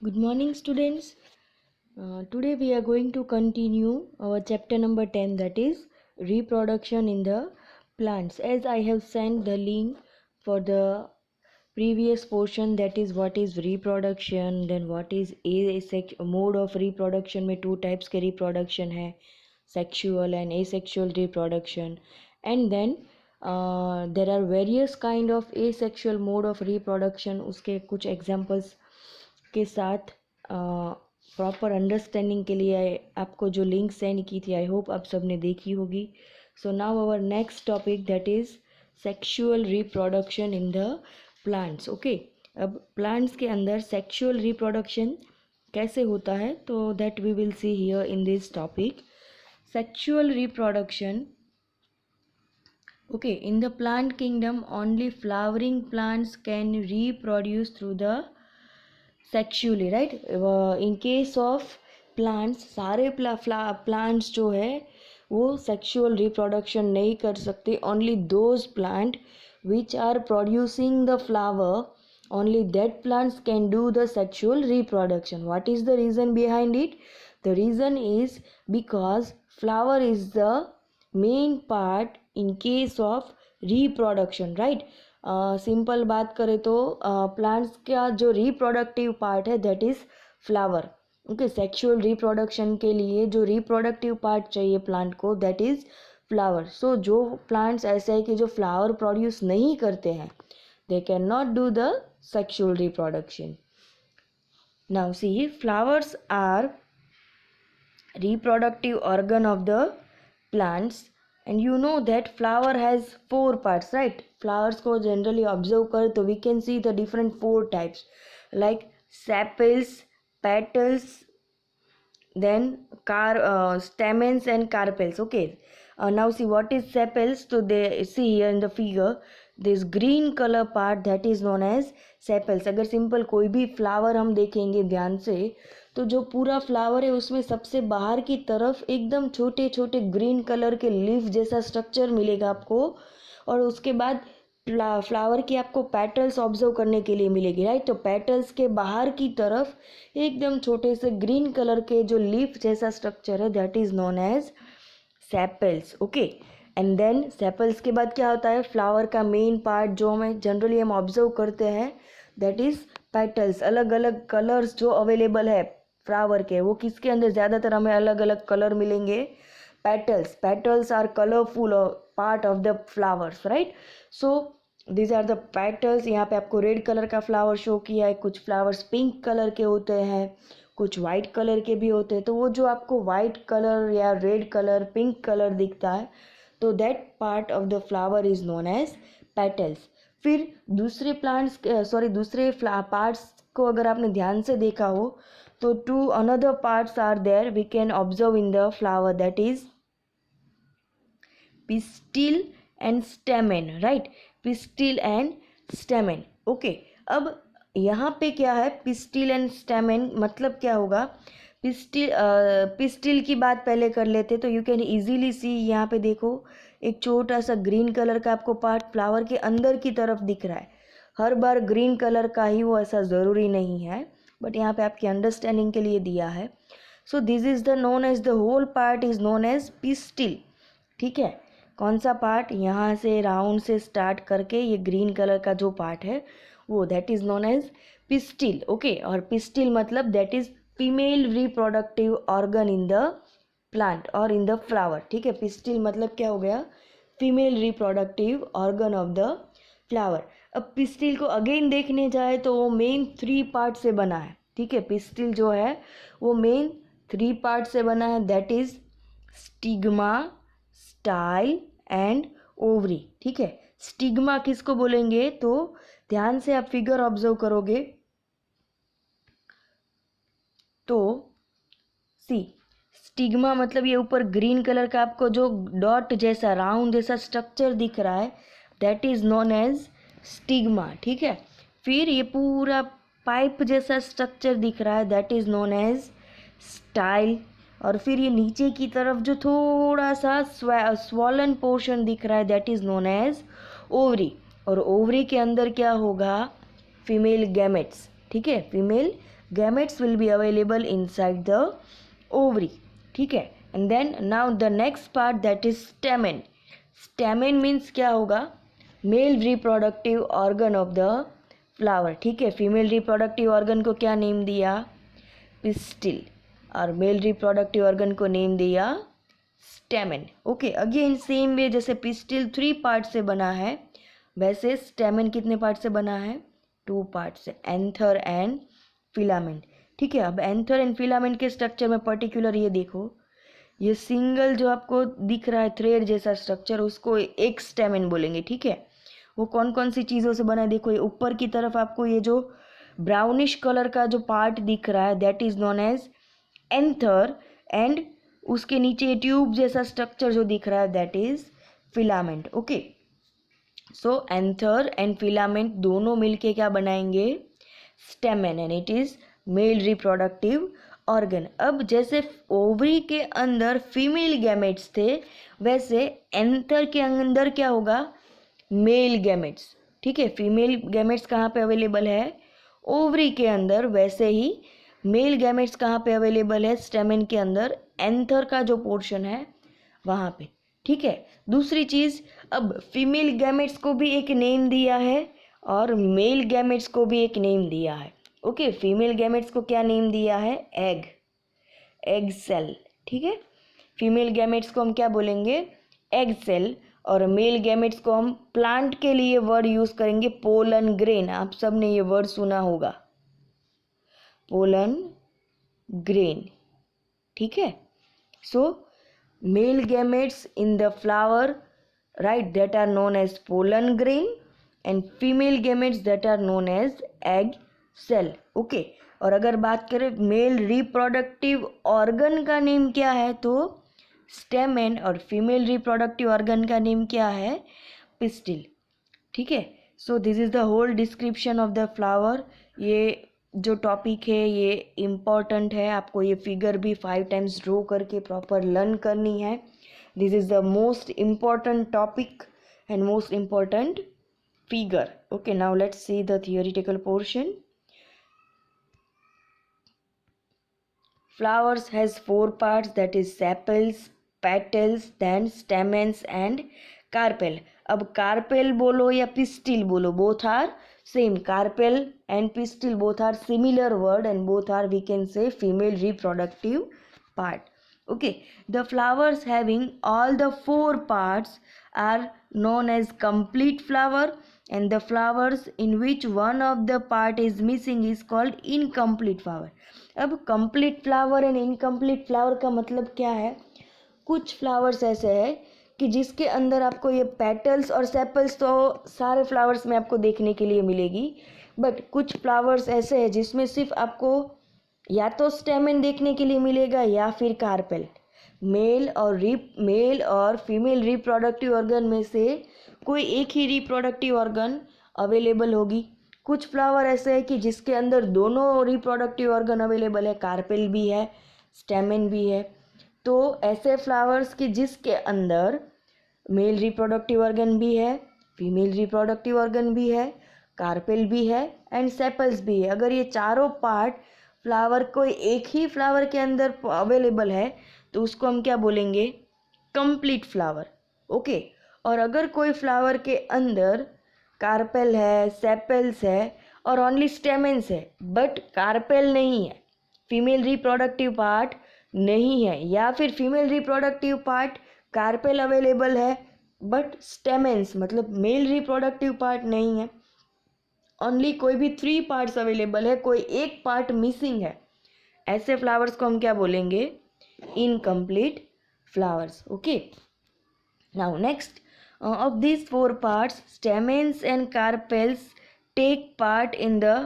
Good morning, students. Today we are going to continue our chapter number 10, that is reproduction in the plants. As I have sent the link for the previous portion, that is what is reproduction, then what is mode of reproduction में two types के reproduction है, sexual and asexual reproduction, and then there are various kind of asexual mode of reproduction. उसके कुछ examples के साथ proper understanding के लिए आपको जो लिंक सेंड की थी, आई होप आप सब ने देखी होगी. So now our next topic, that is sexual reproduction in the plants. Okay, अब प्लांट्स के अंदर सेक्सुअल रिप्रोडक्शन कैसे होता है, तो that we will see here in this topic. Sexual reproduction, okay, in the plant kingdom only flowering plants can reproduce through the sexually, right? In case of plants, सारे plants जो है वो sexual reproduction नहीं कर सकते. Only those plant which are producing the flower, only that plants can do the sexual reproduction. What is the reason behind it? The reason is because flower is the main part in case of reproduction, right. Simple बात करें तो plants का जो reproductive part है that is flower. Okay, sexual reproduction के लिए जो reproductive part चाहिए प्लांट को दैट इज़ फ्लावर. सो जो प्लांट्स ऐसे है कि जो फ्लावर प्रोड्यूस नहीं करते हैं, they can not do the sexual reproduction. Now see, flowers are reproductive organ of the plants, and you know that flower has four parts, right? Flowers को generally observe कर तो we can see the different four types like sepals, petals, then stamens and carpels. Okay, now see what is sepals. So they see here in the figure this green color part, that is known as sepals. अगर simple कोई भी flower हम देखेंगे ध्यान से तो जो पूरा फ्लावर है उसमें सबसे बाहर की तरफ एकदम छोटे छोटे ग्रीन कलर के लीफ जैसा स्ट्रक्चर मिलेगा आपको, और उसके बाद फ्लावर की आपको पेटल्स ऑब्जर्व करने के लिए मिलेगी, राइट. तो पेटल्स के बाहर की तरफ एकदम छोटे से ग्रीन कलर के जो लीफ जैसा स्ट्रक्चर है that is known as sepals. Okay, and then sepals के बाद क्या होता है, फ्लावर का मेन पार्ट जो हमें जनरली हम ऑब्जर्व करते हैं दैट इज पेटल्स. अलग अलग कलर्स जो अवेलेबल है फ्लावर के, वो किसके अंदर ज़्यादातर हमें अलग अलग कलर मिलेंगे, petals. Petals are colourful part of the flowers, right. So these are the petals. यहाँ पे आपको रेड कलर का फ्लावर शो किया है, कुछ फ्लावर्स पिंक कलर के होते हैं, कुछ वाइट कलर के भी होते हैं. तो वो जो आपको वाइट कलर या रेड कलर, पिंक कलर दिखता है तो that part of the flower is known as petals. फिर दूसरे दूसरे पार्ट्स को अगर आपने ध्यान से देखा हो तो two another parts are there we can observe in the flower, that is pistil and stamen, right? Pistil and stamen. Okay, अब यहाँ पे क्या है, pistil and stamen मतलब क्या होगा. पिस्टिल की बात पहले कर लेते तो यू कैन इजीली सी, यहाँ पे देखो एक छोटा सा ग्रीन कलर का आपको पार्ट फ्लावर के अंदर की तरफ दिख रहा है. हर बार ग्रीन कलर का ही वो ऐसा ज़रूरी नहीं है, बट यहाँ पे आपकी अंडरस्टैंडिंग के लिए दिया है. So this is the known as the whole part is known as pistil. ठीक है, कौन सा पार्ट, यहाँ से राउंड से स्टार्ट करके ये ग्रीन कलर का जो पार्ट है वो that is known as pistil. Okay, और पिस्टिल मतलब that is female reproductive organ in the plant और इन द फ्लावर. ठीक है, पिस्टिल मतलब क्या हो गया, female reproductive organ of the flower. अब पिस्टिल को अगेन देखने जाए तो वो मेन 3 पार्ट से बना है. ठीक है, पिस्टिल जो है वो मेन 3 पार्ट से बना है, that is stigma, style and ovary. ठीक है, स्टिग्मा किसको बोलेंगे, तो ध्यान से आप फिगर ऑब्जर्व करोगे तो सी, स्टिग्मा मतलब ये ऊपर ग्रीन कलर का आपको जो डॉट जैसा राउंड जैसा स्ट्रक्चर दिख रहा है that is known as stigma. ठीक है, फिर ये पूरा पाइप जैसा स्ट्रक्चर दिख रहा है that is known as style, और फिर ये नीचे की तरफ जो थोड़ा सा स्वॉलन पोर्शन दिख रहा है that is known as ovary, और ओवरी के अंदर क्या होगा, फीमेल गैमेट्स. ठीक है, फीमेल gametes will be available inside the ovary. ठीक है. And then now the next part, that is stamen. Stamen means क्या होगा? Mail reproductive organ of the flower. ठीक है. फीमेल रिप्रोडक्टिव ऑर्गन को क्या नेम दिया? पिस्टिल. और मेल रिप्रोडक्टिव ऑर्गन को नेम दिया stamen. Okay. Again same way, जैसे पिस्टिल 3 पार्ट से बना है, वैसे स्टेमेन कितने पार्ट से बना है? 2 पार्ट से, एंथर एंड फिलामेंट. ठीक है. अब एंथर एंड फिलामेंट के स्ट्रक्चर में पर्टिकुलर ये देखो, ये सिंगल जो आपको दिख रहा है थ्रेड जैसा स्ट्रक्चर, उसको एक स्टेमेन बोलेंगे. ठीक है. वो कौन कौन सी चीज़ों से बना है देखो. ये ऊपर की तरफ आपको ये जो ब्राउनिश कलर का जो पार्ट दिख रहा है, that is known as anther. And उसके नीचे ट्यूब जैसा स्ट्रक्चर जो दिख रहा है, that is filament. Okay. So anther and filament दोनों मिलके क्या बनाएंगे? Stamen. And it is male reproductive organ. अब जैसे ओवरी के अंदर फीमेल गैमेट्स थे, वैसे एंथर के अंदर क्या होगा? Male gametes. ठीक है. फीमेल गैमेट्स कहाँ पे अवेलेबल है? ओवरी के अंदर. वैसे ही मेल गैमेट्स कहाँ पे अवेलेबल है? स्टेमेन के अंदर, एंथर का जो पोर्शन है वहाँ पे. ठीक है. दूसरी चीज़, अब फीमेल गैमेट्स को भी एक नेम दिया है और मेल गैमेट्स को भी एक नेम दिया है. ओके. फीमेल गैमेट्स को क्या नेम दिया है? एग. Egg cell. ठीक है. फीमेल गैमेट्स को हम क्या बोलेंगे? एग सेल. और मेल गैमेट्स को हम प्लांट के लिए वर्ड यूज करेंगे पोलन ग्रेन. आप सब ने ये वर्ड सुना होगा, पोलन ग्रेन. ठीक है. So male gametes in the flower, right, that are known as pollen grain, and female gametes that are known as egg cell. Okay. और अगर बात करें मेल रिप्रोडक्टिव ऑर्गन का नेम क्या है, तो स्टेमेन. और फीमेल रिप्रोडक्टिव ऑर्गन का नेम क्या है? पिस्टिल. ठीक है. So this is the whole description of the flower. ये जो टॉपिक है ये इम्पॉर्टेंट है. आपको ये फिगर भी 5 टाइम्स ड्रॉ करके प्रॉपर लर्न करनी है. This is the most important topic and most important figure. Okay, now let's see the theoretical portion. Flowers has 4 parts, that is sepals, petals, then stamens and carpel. अब carpel बोलो या pistil बोलो, both are same. Carpel and pistil both are similar word and both are, we can say, female reproductive part. Okay, the flowers having all the 4 parts are known as complete flower, and the flowers in which one of the part is missing is called incomplete flower. अब complete flower and incomplete flower का मतलब क्या है? कुछ flowers ऐसे है कि जिसके अंदर आपको ये पेटल्स और सेपल्स तो सारे फ्लावर्स में आपको देखने के लिए मिलेगी, बट कुछ फ्लावर्स ऐसे है जिसमें सिर्फ आपको या तो स्टेमेन देखने के लिए मिलेगा या फिर कार्पेल. मेल और फीमेल रिप्रोडक्टिव ऑर्गन में से कोई एक ही रिप्रोडक्टिव ऑर्गन अवेलेबल होगी. कुछ फ्लावर ऐसे है कि जिसके अंदर दोनों रिप्रोडक्टिव ऑर्गन अवेलेबल है, कार्पेल भी है, स्टेमेन भी है. तो ऐसे फ्लावर्स कि जिसके अंदर मेल रिप्रोडक्टिव ऑर्गन भी है, फीमेल रिप्रोडक्टिव ऑर्गन भी है, कार्पेल भी है एंड सेपल्स भी है. अगर ये चारों पार्ट फ्लावर कोई एक ही फ्लावर के अंदर अवेलेबल है तो उसको हम क्या बोलेंगे? Complete flower. ओके. और अगर कोई फ्लावर के अंदर कार्पेल है, सेपल्स है और ओनली स्टेमेंस है बट कार्पेल नहीं है, फीमेल रिप्रोडक्टिव पार्ट नहीं है, या फिर female reproductive part carpel available है बट स्टेमेंस मतलब मेल रिप्रोडक्टिव पार्ट नहीं है, ओनली कोई भी 3 पार्ट्स अवेलेबल है, कोई एक पार्ट मिसिंग है, ऐसे फ्लावर्स को हम क्या बोलेंगे? Incomplete flowers. Okay. Now next, of these 4 parts, stamens and carpels take part in the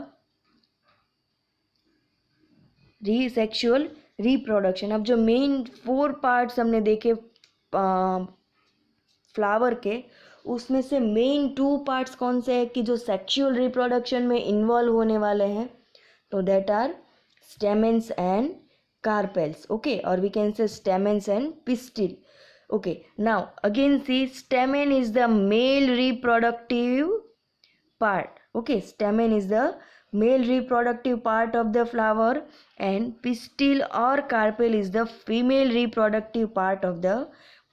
sexual reproduction. अब जो मेन 4 पार्ट्स हमने देखे फ्लावर के, उसमें से मेन 2 पार्ट्स कौन से हैं कि जो सेक्सुअल रिप्रोडक्शन में इन्वॉल्व होने वाले हैं? तो that are stamens and carpels. Okay. और we can say stamens and pistil. Okay, now again see, stamen is the male reproductive part. Okay, stamen is the male reproductive part of the flower and pistil और carpel is the female reproductive part of the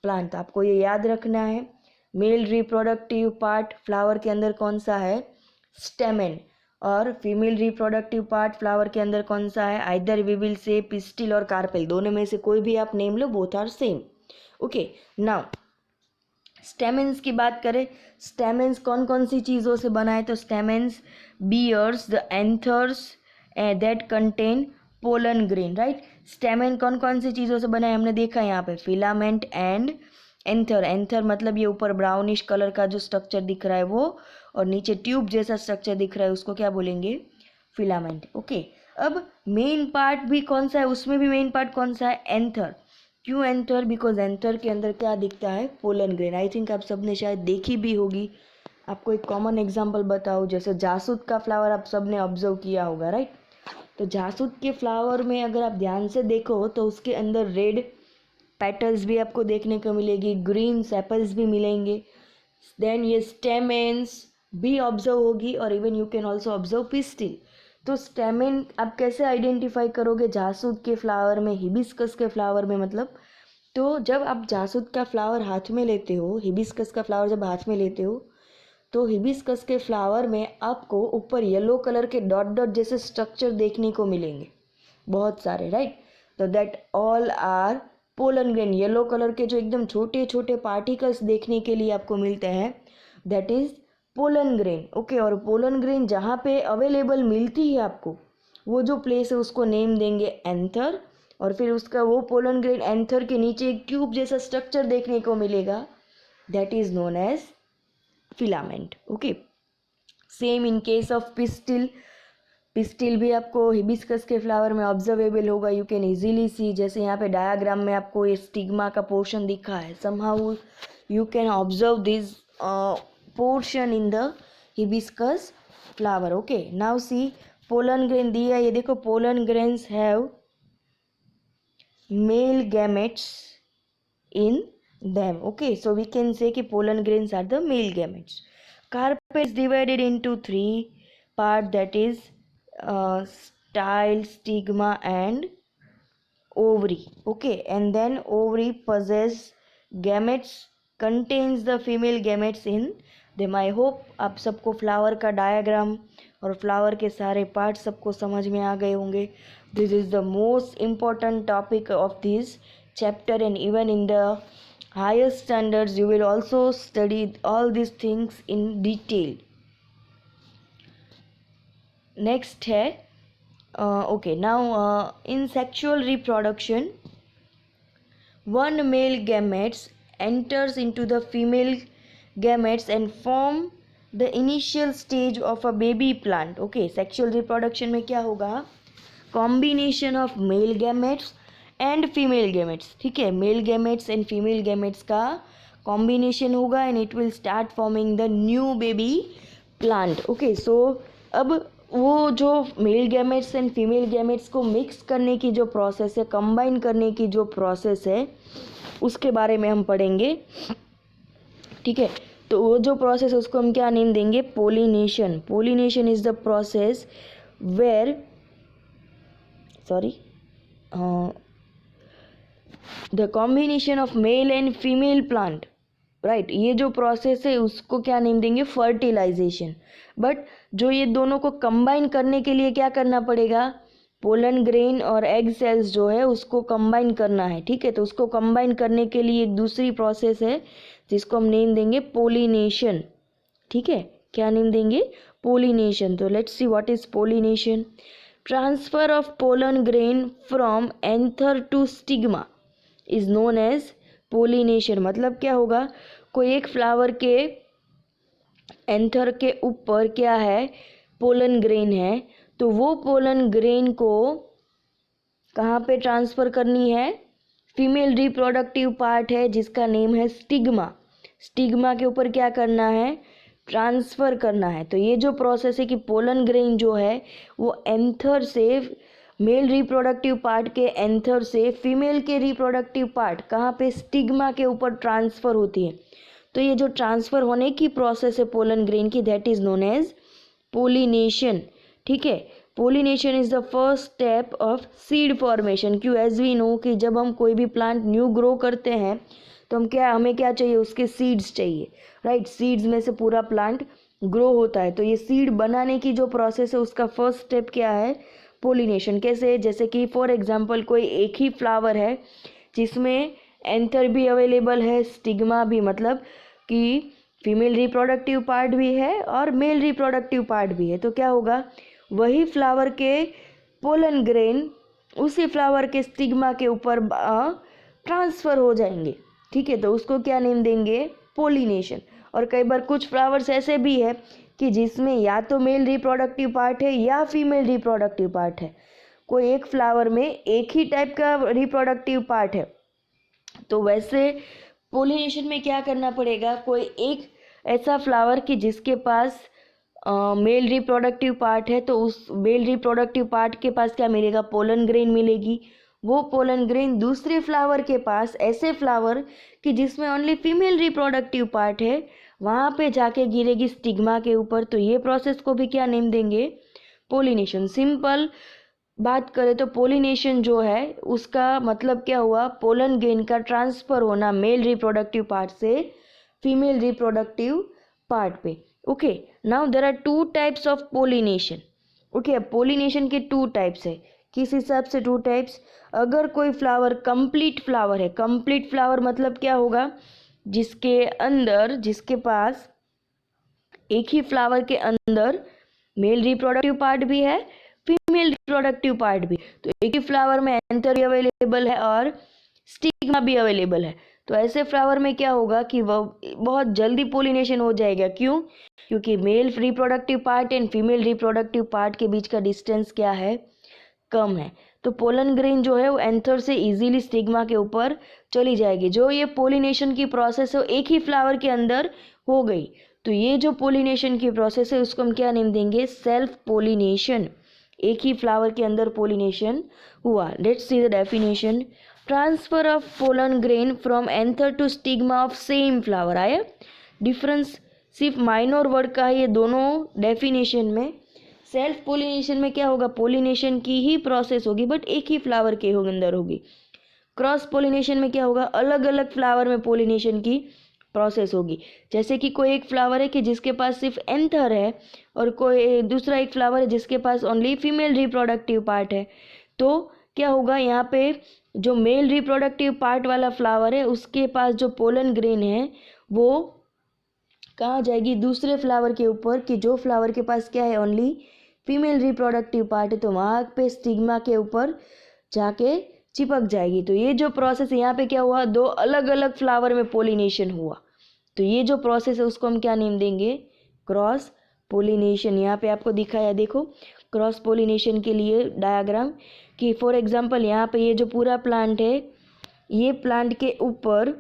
plant. आपको ये याद रखना है, male reproductive part flower के अंदर कौन सा है, स्टेमेन, और फीमेल रिप्रोडक्टिव पार्ट फ्लावर के अंदर कौन सा है, either we will say pistil और कार्पेल, दोनों में से कोई भी आप नेम लो, both are same. Okay, now stamens की बात करें, स्टेमेंस कौन कौन सी चीज़ों से बना है, तो stamens bears the anthers that contain pollen grain, right. Stamen कौन कौन सी चीज़ों से बना है, हमने देखा है यहाँ पे, फिलामेंट एंड एंथर। एंथर मतलब ये ऊपर ब्राउनिश कलर का जो स्ट्रक्चर दिख रहा है वो, और नीचे ट्यूब जैसा स्ट्रक्चर दिख रहा है उसको क्या बोलेंगे, फिलामेंट। ओके, अब मेन पार्ट भी कौन सा है, उसमें भी मेन पार्ट कौन सा है, एंथर। क्यों एंथर, बिकॉज एंथर के अंदर क्या दिखता है, पोलन ग्रेन। आई थिंक आप सबने शायद देखी भी होगी। आपको एक कॉमन एग्जांपल बताओ, जैसे जासूद का फ्लावर आप सबने ऑब्जर्व किया होगा, राइट। तो जासूद के फ्लावर में अगर आप ध्यान से देखो तो उसके अंदर रेड पेटल्स भी आपको देखने को मिलेगी, ग्रीन सेपल्स भी मिलेंगे, देन ये स्टेमेंस भी ऑब्जर्व होगी, और even you can also observe pistil. तो स्टेमेन आप कैसे आइडेंटिफाई करोगे जासूद के फ्लावर में, हिबिस्कस के फ्लावर में, मतलब तो जब आप जासूद का फ्लावर हाथ में लेते हो, हिबिस्कस का फ्लावर जब हाथ में लेते हो, तो हिबिस्कस के फ्लावर में आपको ऊपर येलो कलर के डॉट डॉट जैसे स्ट्रक्चर देखने को मिलेंगे, बहुत सारे, राइट। तो that all are pollen grain. Yellow colour के जो एकदम छोटे छोटे पार्टिकल्स देखने के लिए आपको मिलते हैं, that is pollen grain. Okay, और पोलन ग्रेन जहाँ पे अवेलेबल मिलती है आपको, वो जो प्लेस है उसको नेम देंगे एंथर, और फिर उसका वो पोलन ग्रेन एंथर के नीचे एक ट्यूब जैसा स्ट्रक्चर देखने को मिलेगा, that is known as filament. Okay, same in case of pistil. Pistil भी आपको हिबिस्कस के फ्लावर में ऑब्जर्वेबल होगा, यू कैन इजीली सी, जैसे यहाँ पे डायग्राम में आपको ये स्टिग्मा का पोर्शन दिखा है, somehow you can observe this portion in the hibiscus flower. Okay, now see pollen grain दिया है, ये देखो pollen grains have male gametes in them. Okay, so we can say कि pollen grains are the male gametes. Carpel is divided into three part, that is style, stigma and ovary. Okay, and then ovary possess gametes, contains the female gametes in them. I hope आप सबको flower का diagram और flower के सारे part सबको समझ में आ गए होंगे। This is the most important topic of this chapter, and even in the higher standards you will also study all these things in detail. Next है okay, now in sexual reproduction, one male gametes enters into the female gametes and form the initial stage of a baby plant. Okay, sexual reproduction में क्या होगा, combination of male gametes and female gametes, ठीक है, male gametes and female gametes का combination होगा, and it will start forming the new baby plant. Okay, so अब वो जो male gametes and female gametes को मिक्स करने की जो प्रोसेस है, कंबाइन करने की जो प्रोसेस है, उसके बारे में हम पढ़ेंगे, ठीक है। तो वो जो प्रोसेस है उसको हम क्या नेम देंगे, pollination. Pollination is the process where the combination of male and female plant, right. ये जो प्रोसेस है उसको क्या नेम देंगे, फर्टिलाइजेशन। बट जो ये दोनों को कंबाइन करने के लिए क्या करना पड़ेगा, पोलन ग्रेन और एग सेल्स जो है उसको कंबाइन करना है, ठीक है। तो उसको कंबाइन करने के लिए एक दूसरी प्रोसेस है जिसको हम नेम देंगे पोलिनेशन, ठीक है। क्या नेम देंगे, पोलिनेशन। तो let's see what is pollination. Transfer of pollen grain from anther to stigma is known as pollination. मतलब क्या होगा, कोई एक फ्लावर के एंथर के ऊपर क्या है, पोलन ग्रेन है, तो वो पोलन ग्रेन को कहाँ पे ट्रांसफ़र करनी है, फीमेल रिप्रोडक्टिव पार्ट है जिसका नेम है स्टिग्मा। स्टिग्मा के ऊपर क्या करना है, ट्रांसफ़र करना है। तो ये जो प्रोसेस है कि पोलन ग्रेन जो है वो एंथर से, मेल रिप्रोडक्टिव पार्ट के एंथर से फीमेल के रिप्रोडक्टिव पार्ट कहाँ पे, स्टिग्मा के ऊपर ट्रांसफ़र होती है। तो ये जो ट्रांसफ़र होने की प्रोसेस है पोलन ग्रेन की, that is known as pollination, ठीक है। Pollination is the first step of seed formation. क्यों? एज वी नो कि जब हम कोई भी प्लांट न्यू ग्रो करते हैं तो हमें क्या चाहिए? उसके सीड्स चाहिए, राइट। सीड्स में से पूरा प्लांट ग्रो होता है। तो ये सीड बनाने की जो प्रोसेस है उसका फर्स्ट स्टेप क्या है? पोलिनेशन। कैसे? जैसे कि फॉर एग्जांपल कोई एक ही फ्लावर है जिसमें एंथर भी अवेलेबल है, स्टिग्मा भी, मतलब कि फीमेल रिप्रोडक्टिव पार्ट भी है और मेल रिप्रोडक्टिव पार्ट भी है। तो क्या होगा? वही फ्लावर के पोलन ग्रेन उसी फ्लावर के स्टिग्मा के ऊपर ट्रांसफ़र हो जाएंगे, ठीक है। तो उसको क्या नेम देंगे? पोलिनेशन। और कई बार कुछ फ्लावर्स ऐसे भी है कि जिसमें या तो मेल रिप्रोडक्टिव पार्ट है या फीमेल रिप्रोडक्टिव पार्ट है। कोई एक फ्लावर में एक ही टाइप का रिप्रोडक्टिव पार्ट है, तो वैसे पोलिनेशन में क्या करना पड़ेगा? कोई एक ऐसा फ्लावर कि जिसके पास मेल रिप्रोडक्टिव पार्ट है, तो उस मेल रिप्रोडक्टिव पार्ट के पास क्या मिलेगा? पोलन ग्रेन मिलेगी। वो पोलन ग्रेन दूसरे फ्लावर के पास, ऐसे फ्लावर कि जिसमें ओनली फीमेल रिप्रोडक्टिव पार्ट है, वहाँ पे जाके गिरेगी स्टिग्मा के ऊपर। तो ये प्रोसेस को भी क्या नेम देंगे? पोलिनेशन। सिंपल बात करें तो पोलिनेशन जो है उसका मतलब क्या हुआ? पोलन ग्रेन का ट्रांसफ़र होना मेल रिप्रोडक्टिव पार्ट से फीमेल रिप्रोडक्टिव पार्ट पे। Okay, now there are two types of pollination. Okay, pollination के टू टाइप्स है। किस हिसाब से टू टाइप्स? अगर कोई फ्लावर कंप्लीट फ्लावर है, कंप्लीट फ्लावर मतलब क्या होगा? जिसके अंदर, जिसके पास एक ही फ्लावर के अंदर मेल रिप्रोडक्टिव पार्ट भी है, फीमेल रिप्रोडक्टिव पार्ट भी। तो एक ही फ्लावर में एंथर भी अवेलेबल है और स्टिग्मा भी अवेलेबल है। तो ऐसे फ्लावर में क्या होगा कि वह बहुत जल्दी पोलिनेशन हो जाएगा। क्यों? क्योंकि mail reproductive part and female reproductive part के बीच का डिस्टेंस क्या है? कम है। तो पोलन ग्रेन जो है वो एंथर से इजीली स्टिग्मा के ऊपर चली जाएगी। जो ये पोलिनेशन की प्रोसेस है वो एक ही फ्लावर के अंदर हो गई। तो ये जो पोलिनेशन की प्रोसेस है उसको हम क्या नेम देंगे? Self pollination. एक ही फ्लावर के अंदर पोलिनेशन हुआ। Let's see the definition. Transfer of pollen grain from anther to stigma of same flower. आया डिफरेंस? सिर्फ माइनर वर्ड का है ये दोनों डेफिनेशन में। सेल्फ पोलिनेशन में क्या होगा? पोलिनेशन की ही प्रोसेस होगी बट एक ही फ्लावर के अंदर होगी। क्रॉस पोलिनेशन में क्या होगा? अलग अलग फ्लावर में पोलिनेशन की प्रोसेस होगी। जैसे कि कोई एक फ्लावर है कि जिसके पास सिर्फ एंथर है और कोई दूसरा एक फ्लावर है जिसके पास ओनली फीमेल रिप्रोडक्टिव पार्ट है। तो क्या होगा? यहाँ पे जो मेल रिप्रोडक्टिव पार्ट वाला फ्लावर है उसके पास जो पोलन ग्रेन है वो कहाँ जाएगी? दूसरे फ्लावर के ऊपर, कि जो फ्लावर के पास क्या है? ओनली फीमेल रिप्रोडक्टिव पार्ट है। तो वहाँ पे स्टिग्मा के ऊपर जाके चिपक जाएगी। तो ये जो प्रोसेस यहाँ पे क्या हुआ? दो अलग अलग फ्लावर में पोलिनेशन हुआ। तो ये जो प्रोसेस है उसको हम क्या नेम देंगे? Cross pollination. यहाँ पे आपको दिखाया, देखो क्रॉस पोलिनेशन के लिए डायग्राम, कि फॉर एग्जांपल यहाँ पे ये जो पूरा प्लांट है, ये प्लांट के ऊपर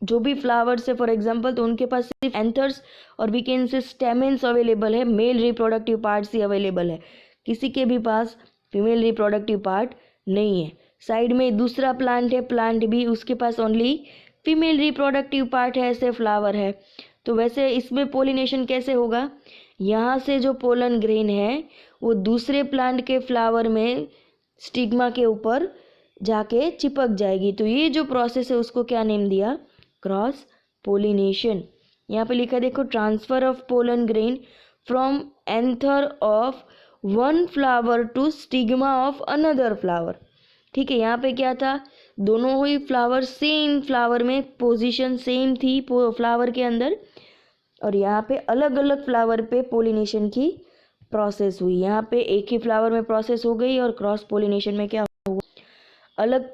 जो भी फ्लावर्स है फॉर एग्जांपल, तो उनके पास सिर्फ एंथर्स और we can say stamens available है, मेल रिप्रोडक्टिव पार्ट्स ही अवेलेबल है। किसी के भी पास फीमेल रिप्रोडक्टिव पार्ट नहीं है। साइड में दूसरा प्लांट है, प्लांट भी, उसके पास ओनली फीमेल रिप्रोडक्टिव पार्ट है, ऐसे फ्लावर है। तो वैसे इसमें पोलिनेशन कैसे होगा? यहाँ से जो पोलन ग्रेन है वो दूसरे प्लांट के फ्लावर में स्टिग्मा के ऊपर जाके चिपक जाएगी। तो ये जो प्रोसेस है उसको क्या नेम दिया? Cross pollination. यहाँ पे लिखा देखो, transfer of pollen grain from anther of one flower to stigma of another flower. ठीक है, यहाँ पे क्या था? दोनों ही फ्लावर सेम फ्लावर में पोजीशन सेम थी फ्लावर के अंदर, और यहाँ पे अलग अलग फ्लावर पे पोलिनेशन की प्रोसेस हुई। यहाँ पे एक ही फ्लावर में प्रोसेस हो गई और क्रॉस पोलिनेशन में क्या हुआ? अलग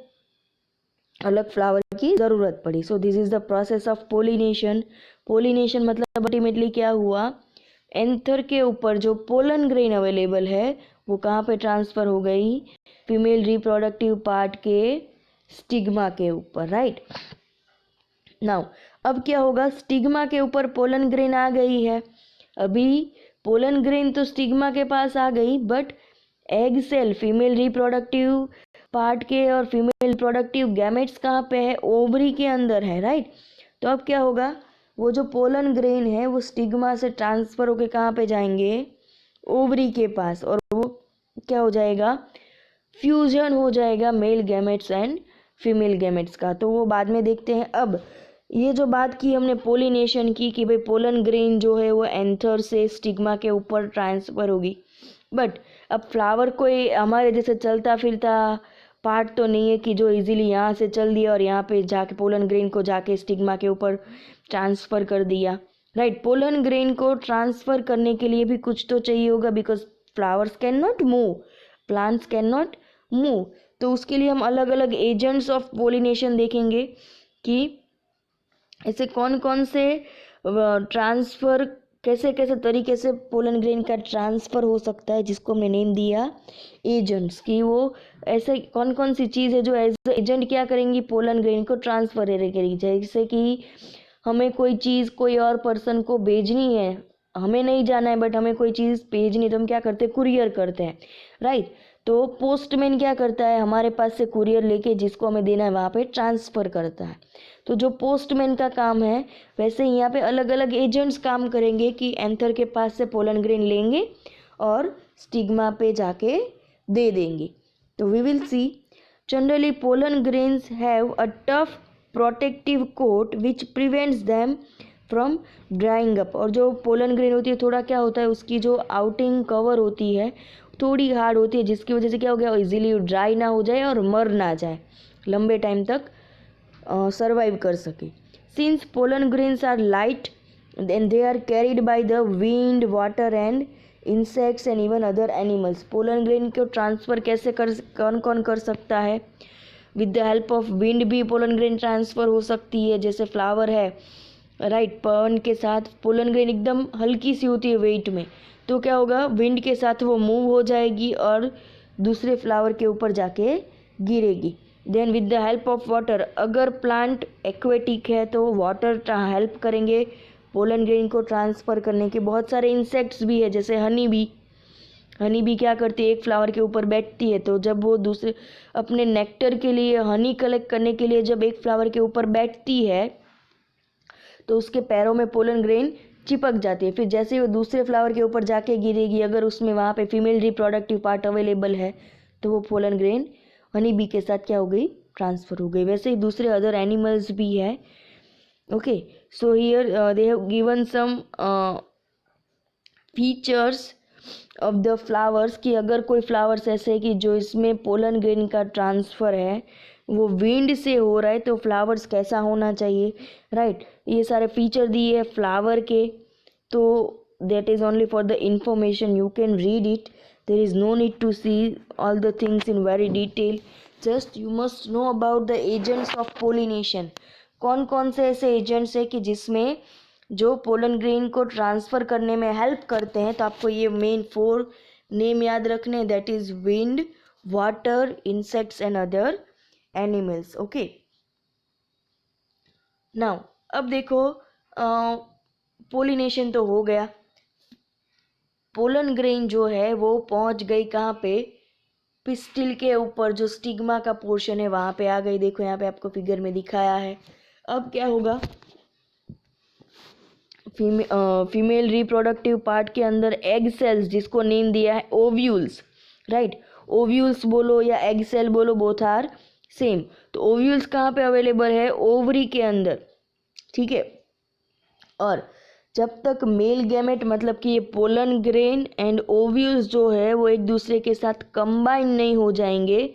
अलग फ्लावर की ज़रूरत पड़ी। सो this is the process of pollination. Pollination मतलब अल्टीमेटली क्या हुआ? एंथर के ऊपर जो पोलन ग्रेन अवेलेबल है वो कहाँ पे ट्रांसफ़र हो गई? फीमेल रिप्रोडक्टिव पार्ट के स्टिग्मा के ऊपर, राइट। नाउ अब क्या होगा? स्टिग्मा के ऊपर पोलन ग्रेन आ गई है। अभी पोलन ग्रेन तो स्टिग्मा के पास आ गई, but egg cell female reproductive part के और फीमेल रिप्रोडक्टिव गैमेट्स कहाँ पे है? ओवरी के अंदर है, राइट। तो अब क्या होगा? वो जो पोलन ग्रेन है वो स्टिग्मा से ट्रांसफ़र होके कहाँ पे जाएंगे? ओवरी के पास, और वो क्या हो जाएगा, फ्यूजन हो जाएगा mail gametes and female gametes का। तो वो बाद में देखते हैं। अब ये जो बात की हमने पोलिनेशन की कि भाई पोलन ग्रेन जो है वो एंथर से स्टिग्मा के ऊपर ट्रांसफ़र होगी, बट अब फ्लावर कोई हमारे जैसे चलता फिरता पार्ट तो नहीं है कि जो इजीली यहाँ से चल दिया और यहाँ पे जाके पोलन ग्रेन को जाके स्टिग्मा के ऊपर ट्रांसफ़र कर दिया, राइट। पोलन ग्रेन को ट्रांसफ़र करने के लिए भी कुछ तो चाहिए होगा, because flowers can not move, plants can not move. तो उसके लिए हम अलग अलग एजेंट्स ऑफ पोलिनेशन देखेंगे कि ऐसे कौन कौन से ट्रांसफ़र, कैसे कैसे तरीके से पोलन ग्रेन का ट्रांसफ़र हो सकता है, जिसको हमने नेम दिया एजेंट्स। कि वो ऐसे कौन कौन सी चीज़ है जो एज एजेंट क्या करेंगी, पोलन ग्रेन को ट्रांसफ़र करेगी। जैसे कि हमें कोई चीज़ कोई और पर्सन को भेजनी है, हमें नहीं जाना है बट हमें कोई चीज़ भेजनी है, तो हम क्या करते हैं, कुरियर करते हैं, राइट। तो पोस्टमैन क्या करता है, हमारे पास से कुरियर लेके जिसको हमें देना है वहाँ पे ट्रांसफ़र करता है। तो जो पोस्टमैन का काम है, वैसे ही यहाँ पे अलग अलग एजेंट्स काम करेंगे कि एंथर के पास से पोलन ग्रेन लेंगे और स्टिग्मा पे जाके दे देंगे। तो we will see generally pollen grains have a tough protective coat which prevents them from drying up. और जो पोलन ग्रेन होती है थोड़ा क्या होता है, उसकी जो आउटिंग कवर होती है थोड़ी हार्ड होती है, जिसकी वजह से क्या हो गया, इजीली ड्राई ना हो जाए और मर ना जाए, लंबे टाइम तक सर्वाइव कर सके। Since pollen grains are light and they are carried by the wind, water and insects and even other animals. Pollen grain को ट्रांसफ़र कैसे कौन कौन कर सकता है, with the help of wind भी पोलन ग्रेन ट्रांसफ़र हो सकती है, जैसे फ्लावर है, राइट। पवन के साथ पोलन ग्रेन एकदम हल्की सी होती है वेट में, तो क्या होगा, विंड के साथ वो मूव हो जाएगी और दूसरे फ्लावर के ऊपर जाके गिरेगी। Then with the help of water, अगर प्लांट एक्वेटिक है तो वाटर हेल्प करेंगे पोलन ग्रेन को ट्रांसफ़र करने के। बहुत सारे इंसेक्ट्स भी है, जैसे हनी बी क्या करती है, एक फ्लावर के ऊपर बैठती है, तो जब वो दूसरे अपने नेक्टर के लिए, हनी कलेक्ट करने के लिए जब एक फ्लावर के ऊपर बैठती है तो उसके पैरों में पोलन ग्रेन चिपक जाती है। फिर जैसे ही वो दूसरे फ्लावर के ऊपर जाके गिरेगी, अगर उसमें वहाँ पे फीमेल रिप्रोडक्टिव पार्ट अवेलेबल है तो वो पोलन ग्रेन हनी बी के साथ क्या हो गई, ट्रांसफ़र हो गई। वैसे ही दूसरे अदर एनिमल्स भी है। Okay, so here they have given some features of the flowers, कि अगर कोई फ्लावर्स ऐसे है कि जो इसमें पोलन ग्रेन का ट्रांसफ़र है वो विंड से हो रहा है, तो फ्लावर्स कैसा होना चाहिए, राइट। ये सारे फीचर दिए है फ्लावर के, तो that is only for the information, you can read it, there is no need to see all the things in very detail, just you must know about the agents of pollination. कौन कौन से ऐसे agents है कि जिसमें जो pollen grain को transfer करने में हेल्प करते हैं। तो आपको ये मेन 4 नेम याद रखने, that is wind, water, insects and other animals. Okay, now अब देखो पोलिनेशन तो हो गया, पोलन ग्रेन जो है वो पहुंच गई कहाँ पे, पिस्टिल के ऊपर, जो स्टिग्मा का पोर्शन है वहाँ पे आ गई। देखो यहाँ पे आपको फिगर में दिखाया है। अब क्या होगा, फीमेल रिप्रोडक्टिव पार्ट के अंदर एग सेल्स, जिसको नेम दिया है ओव्यूल्स, राइट। ओव्यूल्स बोलो या एग सेल बोलो, बोथ आर सेम। तो ओव्यूल्स कहाँ पे अवेलेबल है, ओवरी के अंदर, ठीक है। और जब तक मेल गैमेट, मतलब कि ये पोलन ग्रेन एंड ओव्यूल्स जो है वो एक दूसरे के साथ कंबाइन नहीं हो जाएंगे,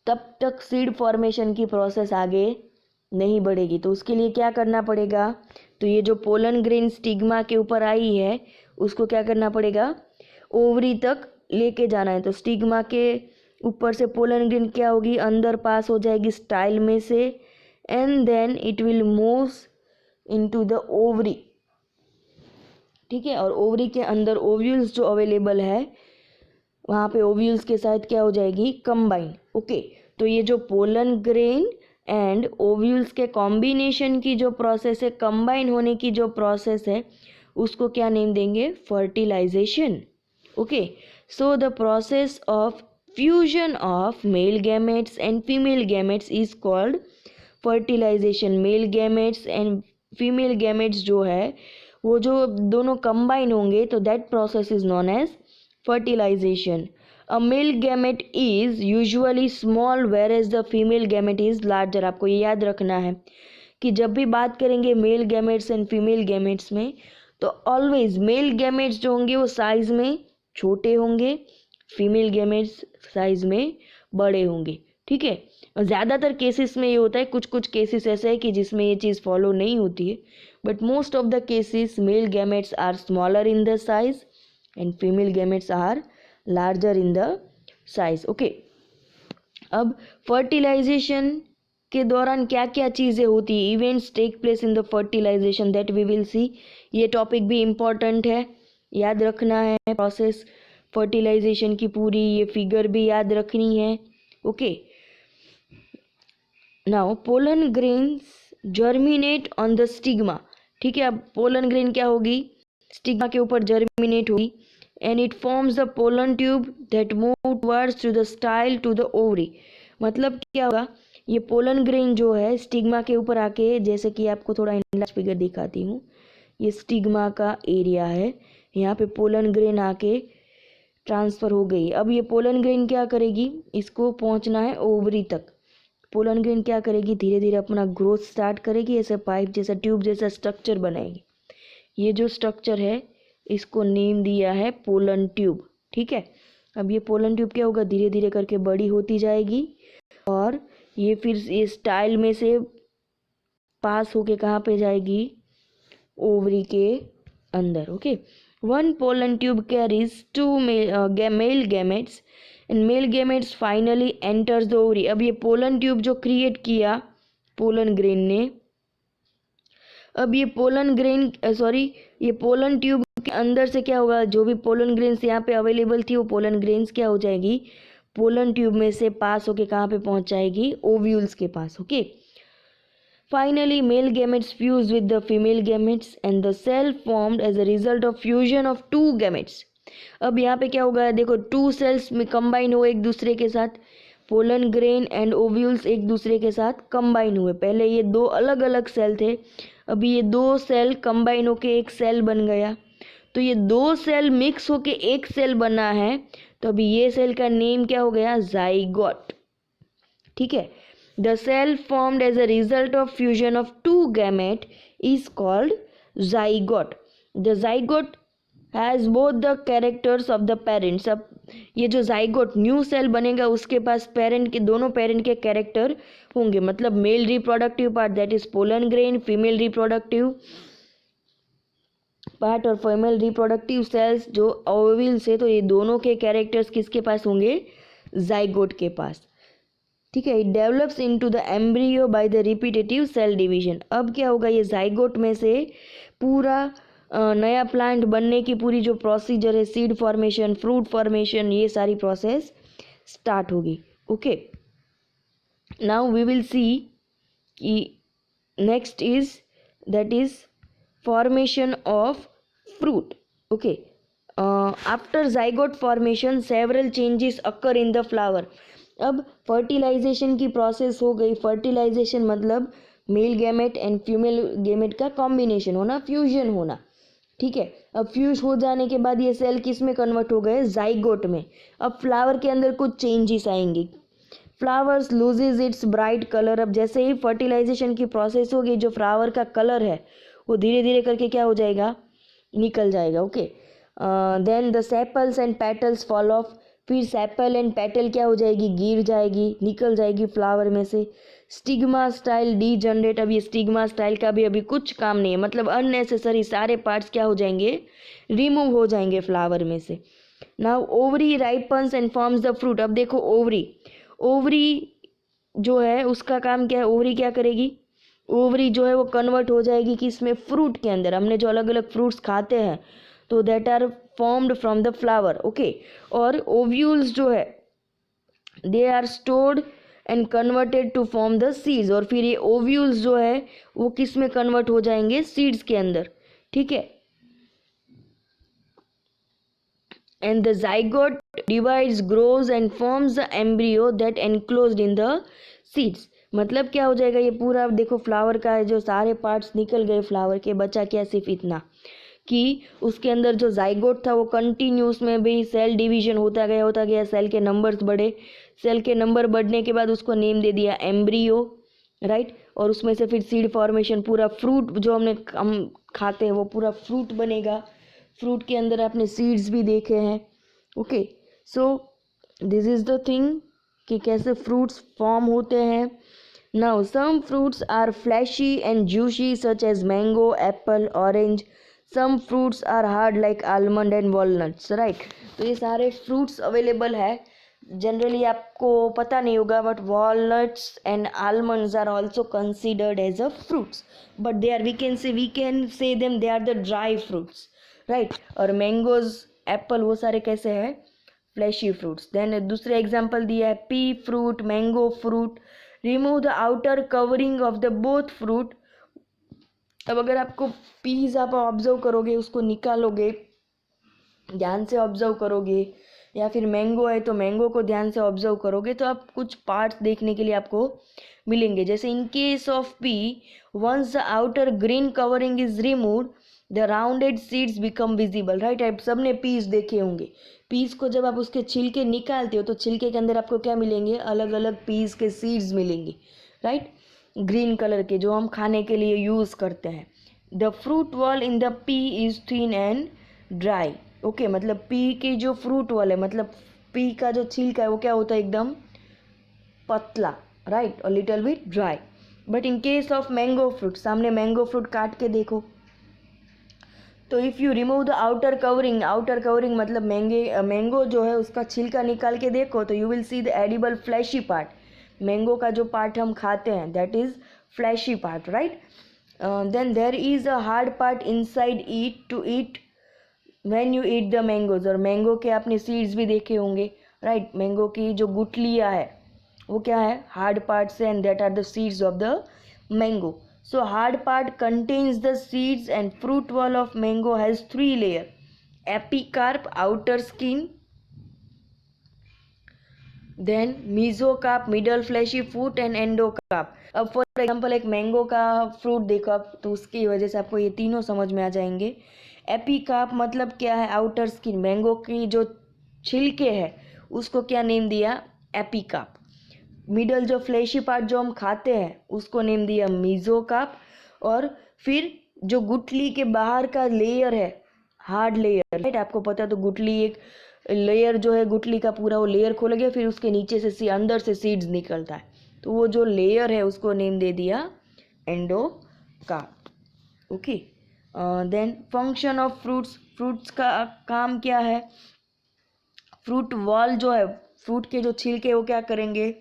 तब तक सीड फॉर्मेशन की प्रोसेस आगे नहीं बढ़ेगी। तो उसके लिए क्या करना पड़ेगा, तो ये जो पोलन ग्रेन स्टिग्मा के ऊपर आई है उसको क्या करना पड़ेगा, ओवरी तक लेके जाना है। तो स्टिग्मा के ऊपर से पोलन ग्रेन क्या होगी, अंदर पास हो जाएगी स्टाइल में से, and then it will move into the ovary, ठीक है। और ओवरी के अंदर ओव्यूल्स जो अवेलेबल है वहाँ पे ओव्यूल्स के साथ क्या हो जाएगी, कंबाइन। ओके, तो ये जो पोलन ग्रेन एंड ओव्यूल्स के कॉम्बिनेशन की जो प्रोसेस है, कंबाइन होने की जो प्रोसेस है, उसको क्या नेम देंगे, fertilisation. Okay, so the process of fusion of male gametes and female gametes is called fertilisation. Male gametes and female gametes जो है वो जो दोनों कंबाइन होंगे, तो that process is known as fertilization. A male gamete is usually small whereas the female gamete is larger. आपको ये याद रखना है कि जब भी बात करेंगे mail gametes and female gametes में, तो ऑलवेज मेल गैमेट्स जो होंगे वो साइज में छोटे होंगे, फीमेल गैमेट्स साइज में बड़े होंगे, ठीक है। ज़्यादातर केसेस में ये होता है, कुछ कुछ केसेस ऐसे है कि जिसमें ये चीज़ फॉलो नहीं होती है, but most of the cases male gametes are smaller in the size and female gametes are larger in the size, okay. अब फर्टिलाइजेशन के दौरान क्या क्या चीज़ें होती है, events take place in the fertilisation, that we will see. ये topic भी इम्पॉर्टेंट है, याद रखना है प्रोसेस फर्टिलाइजेशन की पूरी, ये फिगर भी याद रखनी है, okay. Now pollen grains germinate on the stigma, ठीक है। अब पोलन ग्रेन क्या होगी, स्टिग्मा के ऊपर जर्मिनेट होगी, and it forms the pollen tube that move towards to the style to the ovary. मतलब क्या होगा, ये पोलन ग्रेन जो है स्टिग्मा के ऊपर आके, जैसे कि आपको थोड़ा इंलार्ज फिगर दिखाती हूँ, ये स्टिग्मा का एरिया है, यहाँ पे पोलन ग्रेन आके ट्रांसफ़र हो गई। अब ये पोलन ग्रेन क्या करेगी, इसको पहुँचना है ओवरी तक। पोलन ग्रेन क्या करेगी, धीरे धीरे अपना ग्रोथ स्टार्ट करेगी, ऐसे पाइप जैसा ट्यूब जैसा स्ट्रक्चर बनाएगी। ये जो स्ट्रक्चर है इसको नेम दिया है पोलन ट्यूब, ठीक है। अब ये पोलन ट्यूब क्या होगा, धीरे धीरे करके बड़ी होती जाएगी और ये फिर इस स्टाइल में से पास होके कहाँ पे जाएगी, ओवरी के अंदर, okay. One pollen tube carries to mail gametes and male gametes finally enters the ovary. अब ये पोलन ट्यूब जो क्रिएट किया पोलन ग्रेन ने, अब ये पोलन ग्रेन ये पोलन ट्यूब के अंदर से क्या होगा, जो भी पोलन ग्रेन्स यहाँ पे अवेलेबल थी वो पोलन ग्रेन्स क्या हो जाएगी, पोलन ट्यूब में से पास होके कहाँ पे पहुँच जाएगी, ओव्यूल्स के पास, okay. Finally male gametes fuse with the female gametes and the cell formed as a result of fusion of two gametes. अब यहाँ पे क्या होगा, देखो टू सेल्स में कंबाइन हुए एक दूसरे के साथ, पोलन ग्रेन एंड ओव्यूल्स एक दूसरे के साथ कंबाइन हुए। पहले ये दो अलग अलग सेल थे, अभी ये दो सेल कंबाइन होके एक सेल बन गया, तो ये दो सेल मिक्स होके एक सेल बना है, तो अभी ये सेल का नेम क्या हो गया, जाइगोट, ठीक है। The cell formed as a result of fusion of two gamete is called zygote. The zygote has both the characters of the parents. अब ये जो जाइगोट न्यू सेल बनेगा उसके पास पेरेंट के, दोनों पेरेंट के कैरेक्टर होंगे, मतलब mail reproductive part that is pollen grain, female reproductive part और फीमेल रिप्रोडक्टिव सेल्स जो ओवल से, तो ये दोनों के कैरेक्टर्स किसके पास होंगे, जाइगोट के पास, ठीक है। It develops into the embryo by the repetitive cell division. अब क्या होगा, ये जाइगोट में से पूरा नया प्लांट बनने की पूरी जो प्रोसीजर है, सीड फॉर्मेशन, फ्रूट फॉर्मेशन, ये सारी प्रोसेस स्टार्ट होगी, okay. Now we will see कि next is that is formation of fruit, okay. After zygote formation several changes occur in the flower. अब फर्टिलाइजेशन की प्रोसेस हो गई, fertilisation मतलब male gamete and female gamete का combination होना, fusion होना, ठीक है। अब फ्यूज हो जाने के बाद ये सेल किस में कन्वर्ट हो गए, जाइगोट में। अब फ्लावर के अंदर कुछ चेंजेस आएंगे, flowers loses it's bright colour. अब जैसे ही फर्टिलाइजेशन की प्रोसेस होगी, जो फ्लावर का कलर है वो धीरे धीरे करके क्या हो जाएगा, निकल जाएगा, okay. Then the sepals and petals fall off, फिर सेपल एंड पेटल क्या हो जाएगी, गिर जाएगी, निकल जाएगी फ्लावर में से। Stigma style D generate. अब ये स्टिग्मा स्टाइल का भी अभी कुछ काम नहीं है, मतलब अननेसेसरी सारे पार्ट्स क्या हो जाएंगे, रिमूव हो जाएंगे फ्लावर में से। Now ovary ripens and forms the fruit. अब देखो ओवरी जो है उसका काम क्या है, ओवरी क्या करेगी, ओवरी जो है वो कन्वर्ट हो जाएगी किसमें, फ्रूट के अंदर। हमने जो अलग अलग फ्रूट्स खाते हैं तो that are formed from the flower, okay. और ओव्यूल्स जो है they are stored and converted to form the seeds, और फिर ये ओव्यूल्स जो है वो किस में कन्वर्ट हो जाएंगे, सीड्स के अंदर, ठीक है। And the zygote divides, grows and forms the embryo that enclosed in the seeds. मतलब क्या हो जाएगा, ये पूरा देखो फ्लावर का जो सारे पार्ट्स निकल गए फ्लावर के, बचा क्या सिर्फ इतना, कि उसके अंदर जो जाइगोट था वो कंटिन्यूस में भी सेल डिवीजन होता गया, सेल के नंबर्स बढ़े, सेल के नंबर बढ़ने के बाद उसको नेम दे दिया एम्ब्रियो, राइट। और उसमें से फिर सीड फॉर्मेशन, पूरा फ्रूट जो हम खाते हैं वो पूरा फ्रूट बनेगा। फ्रूट के अंदर आपने सीड्स भी देखे हैं। Okay, so this is the thing कि कैसे फ्रूट्स फॉर्म होते हैं। Now some fruits are fleshy and juicy such as mango, apple, orange. Some fruits are hard like almond and walnuts, right. तो ये सारे फ्रूट्स अवेलेबल है। Generally आपको पता नहीं होगा, but walnuts and almonds are also considered as a fruits, but they are, we can say them they are the dry fruits, right. और mangoes, apple, वो सारे कैसे हैं, फ्लैशी फ्रूट्स। देन दूसरे एग्जाम्पल दिया है pea fruit, mango fruit. Remove the outer covering of the both fruit. अब अगर आपको पीस आप ऑब्जर्व करोगे, उसको निकालोगे, ध्यान से ऑब्जर्व करोगे, या फिर मैंगो है तो मैंगो को ध्यान से ऑब्जर्व करोगे, तो आप कुछ पार्ट्स देखने के लिए आपको मिलेंगे। जैसे in case of pea, once the outer green covering is removed the rounded seeds become visible, right. आप सबने पीस देखे होंगे। पीस को जब आप उसके छिलके निकालते हो तो छिलके के अंदर आपको क्या मिलेंगे, अलग अलग पीस के सीड्स मिलेंगे, राइट, ग्रीन कलर के, जो हम खाने के लिए यूज करते हैं। The fruit wall in the P is thin and dry. Okay, मतलब पी की जो फ्रूट वॉल है, मतलब पी का जो छिलका है वो क्या होता है, एकदम पतला, राइट, और little bit dry. But in case of mango fruit, सामने मैंगो फ्रूट काट के देखो, तो if you remove the outer covering, outer covering मतलब मैंगो जो है उसका छिलका निकाल के देखो, तो you will see the edible fleshy part. Mango का जो पार्ट हम खाते हैं that is fleshy part, right. Then there is a hard part inside eat to eat when you eat the mangoes. और मैंगो के आपने सीड्स भी देखे होंगे, राइट। मैंगो की जो गुठलियाँ है वो क्या है, हार्ड पार्ट्स है, and that are the seeds of the mango. So hard part contains the seeds and fruit wall of mango has 3 layer: epicarp outer skin, then mesocarp middle fleshy fruit and endocarp. अब for example एक mango का fruit देखो आप, तो उसकी वजह से आपको ये तीनों समझ में आ जाएंगे. एपिकार्प मतलब क्या है, आउटर स्किन, मैंगो की जो छिलके है उसको क्या नेम दिया, एपिकार्प. मिडल जो फ्लैशी पार्ट जो हम खाते हैं उसको नेम दिया मीजोकार्प. और फिर जो गुठली के बाहर का लेयर है, हार्ड लेयर, राइट, आपको पता है, तो गुठली एक लेयर जो है गुठली का पूरा वो लेयर खोल गया, फिर उसके नीचे से अंदर से सीड्स निकलता है, तो वो जो लेयर है उसको नेम दे दिया endocarp. Okay, then function of fruits. Fruits का काम क्या है, फ्रूट वॉल जो है, फ्रूट के जो छिलके वो क्या करेंगे,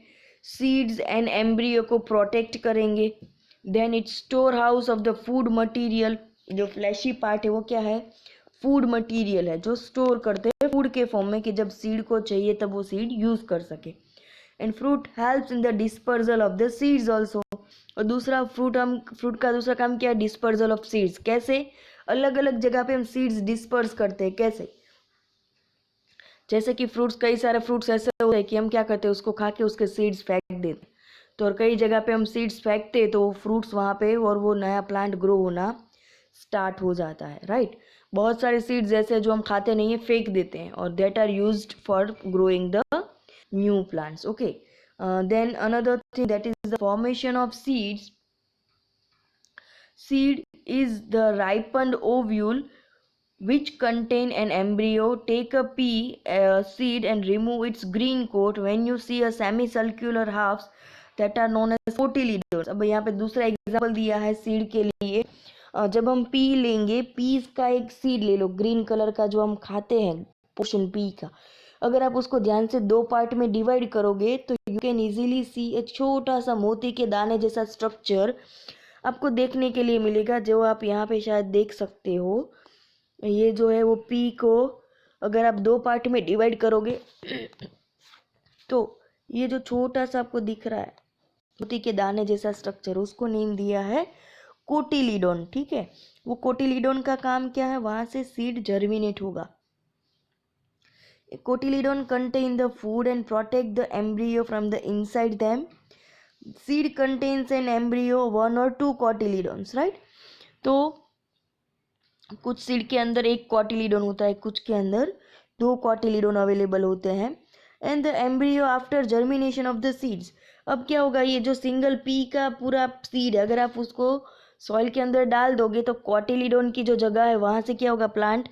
सीड्स एंड एम्ब्रियो को प्रोटेक्ट करेंगे. Then it's store house of the food material. जो फ्लैशी पार्ट है वो क्या है, फूड मटेरियल है, जो स्टोर करते हैं फूड के फॉर्म में, कि जब सीड को चाहिए तब वो सीड यूज कर सके. And fruit helps in the dispersal of the seeds also. और दूसरा फ्रूट का दूसरा काम क्या है, डिस्पर्जल ऑफ सीड्स. कैसे, अलग अलग जगह पे हम सीड्स डिस्पर्स करते हैं. कैसे, जैसे कि फ्रूट्स, कई सारे फ्रूट्स ऐसे होते हैं कि हम क्या करते हैं, उसको खा के उसके सीड्स फेंक देते हैं. तो और कई जगह पे हम सीड्स फेंकते हैं तो फ्रूट्स वहाँ पे और वो नया प्लांट ग्रो होना स्टार्ट हो जाता है, राइट. बहुत सारे सीड्स ऐसे जो हम खाते नहीं है, फेंक देते हैं, और that are used for growing the new plants. Okay, then another thing that is the formation of seeds. Seed is the ripened ovule which contain an embryo. Take a pea seed and remove its green coat. When you see a semicircular halves that are known as cotyledons. अब यहाँ पे दूसरा example दिया है seed के लिए. जब हम पी लेंगे, पीस का एक सीड ले लो, ग्रीन कलर का जो हम खाते हैं पोर्शन पी का, अगर आप उसको ध्यान से दो पार्ट में डिवाइड करोगे तो यू कैन इजीली सी एक छोटा सा मोती के दाने जैसा स्ट्रक्चर आपको देखने के लिए मिलेगा, जो आप यहाँ पे शायद देख सकते हो. ये जो है वो पी को अगर आप दो पार्ट में डिवाइड करोगे तो ये जो छोटा सा आपको दिख रहा है मोती के दाने जैसा स्ट्रक्चर, उसको नेम दिया है कोटिलीडोन. ठीक है, वो कोटिलीडोन का काम क्या है, वहां से सीड जर्मिनेट होगा. Cotyledon contain the food and protect the embryo from the inside them. Seed contains an embryo, one or two cotyledons, right. तो कुछ सीड के अंदर एक कॉटिलीडोन होता है, कुछ के अंदर दो कॉटिलीडोन अवेलेबल होते हैं। And the embryo after germination of the seeds, अब क्या होगा, ये जो सिंगल पी का पूरा सीड है, अगर आप उसको सॉइल के अंदर डाल दोगे तो कॉटिलीडोन की जो जगह है वहाँ से क्या होगा, प्लांट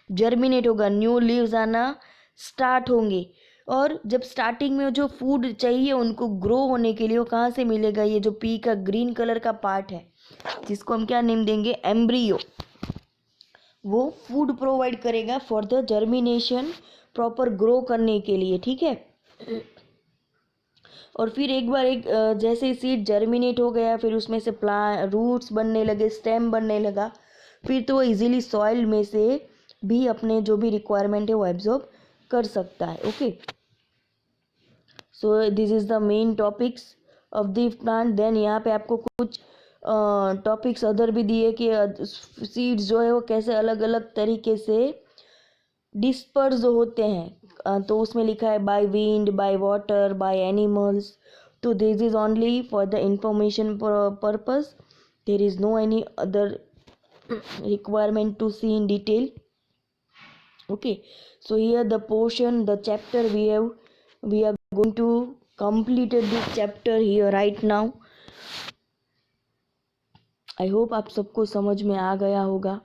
जर्मिनेट होगा, न्यू लीव्स आना स्टार्ट होंगे। और जब स्टार्टिंग में जो फूड चाहिए उनको ग्रो होने के लिए, वो कहाँ से मिलेगा, ये जो पी का ग्रीन कलर का पार्ट है जिसको हम क्या नेम देंगे, एम्ब्रियो, वो फूड प्रोवाइड करेगा for the germination, proper grow करने के लिए, ठीक है। और फिर एक बार जैसे सीड जर्मिनेट हो गया, फिर उसमें से रूट्स बनने लगे, स्टेम बनने लगा, फिर तो वो इजीली सॉइल में से भी अपने जो भी रिक्वायरमेंट है वो एब्जॉर्ब कर सकता है। Okay, so this is the main topics of the plant. Then यहाँ पे आपको कुछ टॉपिक्स अदर भी दिए कि सीड्स जो है वो कैसे अलग अलग तरीके से डिस्पर्स होते हैं। तो उसमें लिखा है by wind, by water, by animals. तो this is only for the information purpose, there is no any other requirement to see in detail. Okay, so here the portion, the chapter we are going to complete this chapter here right now. I hope आप सबको समझ में आ गया होगा।